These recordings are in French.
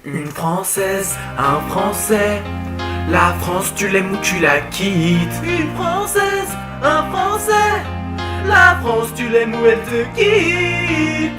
Une Française, un Français, la France tu l'aimes ou tu la quittes. Une Française, un Français, la France tu l'aimes ou elle te quitte.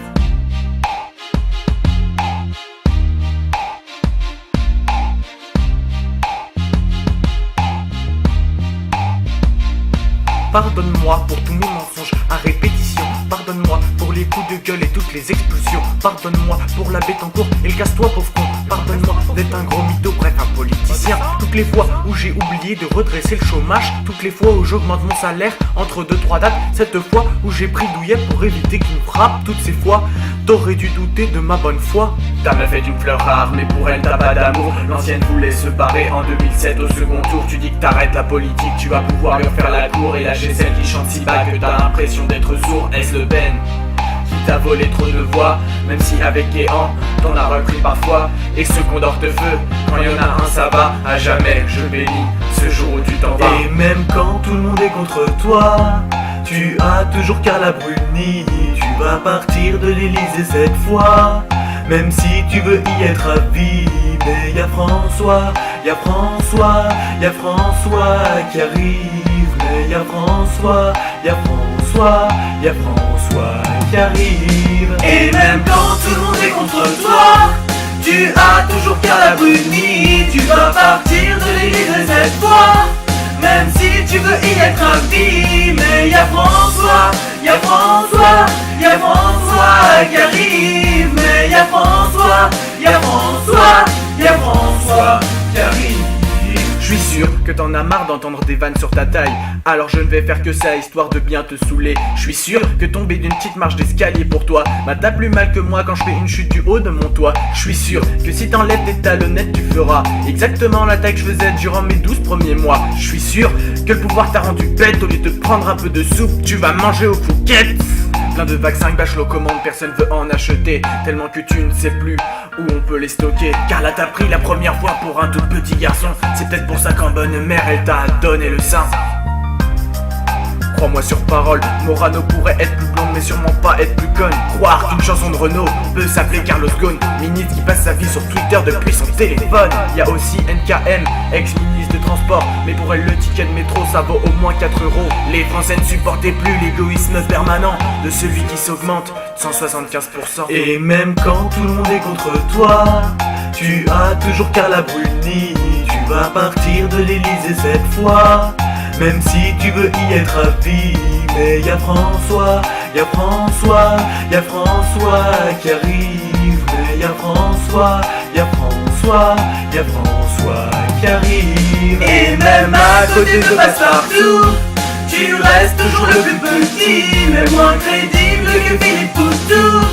Pardonne-moi pour tous mes mensonges à répétition. Pardonne-moi pour les coups de gueule et toutes les explosions. Pardonne-moi pour la bête en cours et le casse-toi pauvre con. Pardonne-moi d'être un gros mytho, bref un politicien. Toutes les fois où j'ai oublié de redresser le chômage. Toutes les fois où j'augmente mon salaire entre 2-3 dates. Cette fois où j'ai pris douillet pour éviter qu'il me frappe. Toutes ces fois, t'aurais dû douter de ma bonne foi. Ta meuf est une fleur rare mais pour elle t'as pas d'amour. L'ancienne voulait se barrer en 2007 au second tour. Tu dis que t'arrêtes la politique, tu vas pouvoir lui refaire la cour. Et lâcher celle qui chante si bas que t'as l'impression d'être sourd. Est-ce le Ben qui t'a volé trop de voix? Même si avec Guéant t'en as repris parfois. Et ce condor de feu, quand y'en a un ça va. À jamais je bénis ce jour où tu t'en vas. Et même quand tout le monde est contre toi, tu as toujours Carla Bruni. Tu vas partir de l'Elysée cette fois, même si tu veux y être à vie. Mais y'a François, y'a François, y'a François qui arrive. Mais y'a François, y'a François, y'a François qui arrive. Et même quand tout le monde est contre toi, tu as toujours Carla Bruni. Tu vas partir de l'Élysée cette fois, même si tu veux y être à vie. Mais y'a François, y'a François, y'a François qui arrive. Mais y'a François, y'a François, y'a François qui arrive. Je suis sûr que t'en as marre d'entendre des vannes sur ta taille, alors je ne vais faire que ça histoire de bien te saouler. Je suis sûr que tomber d'une petite marche d'escalier pour toi t'as plus mal que moi quand je fais une chute du haut de mon toit. Je suis sûr que si t'enlèves tes talonnettes tu feras exactement la taille que je faisais durant mes 12 premiers mois. Je suis sûr que le pouvoir t'a rendu bête, au lieu de prendre un peu de soupe tu vas manger aux croquettes. Plein de vaccins que Bachelot commande, personne veut en acheter, tellement que tu ne sais plus où on peut les stocker. Car là t'as pris la première fois pour un tout petit garçon. C'est peut-être pour ça qu'en bonne mère elle t'a donné le sein. Crois-moi sur parole, Morano pourrait être plus blonde mais sûrement pas être plus conne. Croire qu'une chanson de Renaud peut s'appeler Carlos Ghosn. Ministre qui passe sa vie sur Twitter depuis son téléphone. Y a aussi NKM, ex-ministre de transport, mais pour elle le ticket de métro ça vaut au moins 4 euros. Les Français ne supportaient plus l'égoïsme permanent de celui qui s'augmente 175%. Et même quand tout le monde est contre toi, tu as toujours Carla Bruni. Tu vas partir de l'Elysée cette fois, même si tu veux y être à vie. Mais y'a François, y'a François, y'a François qui arrive. Mais y'a François, y'a François, y'a François qui arrive. Et même à côté de Passepartout, tu restes toujours le plus petit, mais moins crédible que Philippe Poutou.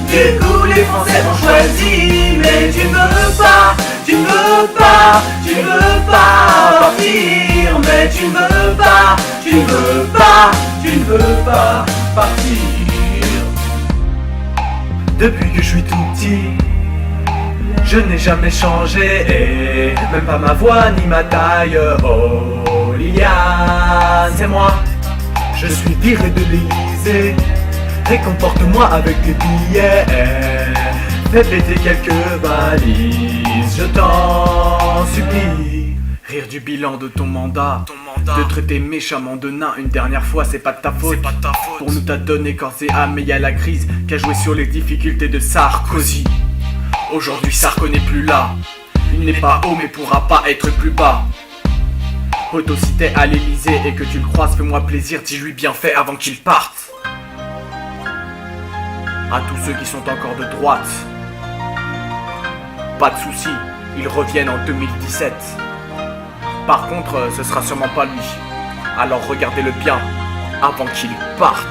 Du coup les Français t'ont choisi, mais tu ne veux pas, tu ne veux pas, tu ne veux pas partir. Mais tu ne veux pas, tu ne veux pas, tu ne veux pas partir. Depuis que je suis tout petit, je n'ai jamais changé, et même pas ma voix ni ma taille. Oh Liliane, c'est moi, je suis viré de l'Elysée. Réconforte-moi avec tes billets, fais péter quelques valises, je t'en supplie. Rire du bilan de ton mandat, de traiter méchamment de nain une dernière fois, c'est pas de ta faute. Pour nous t'as donné corps et âme, mais y'a la crise qui a joué sur les difficultés de Sarkozy. Aujourd'hui Sarko n'est plus là, il n'est pas haut mais pourra pas être plus bas. Poto si t'es à l'Elysée et que tu le croises, fais-moi plaisir, dis-lui bien fait avant qu'il parte. À tous ceux qui sont encore de droite, pas de soucis, ils reviennent en 2017. Par contre, ce sera sûrement pas lui. Alors regardez-le bien avant qu'il parte.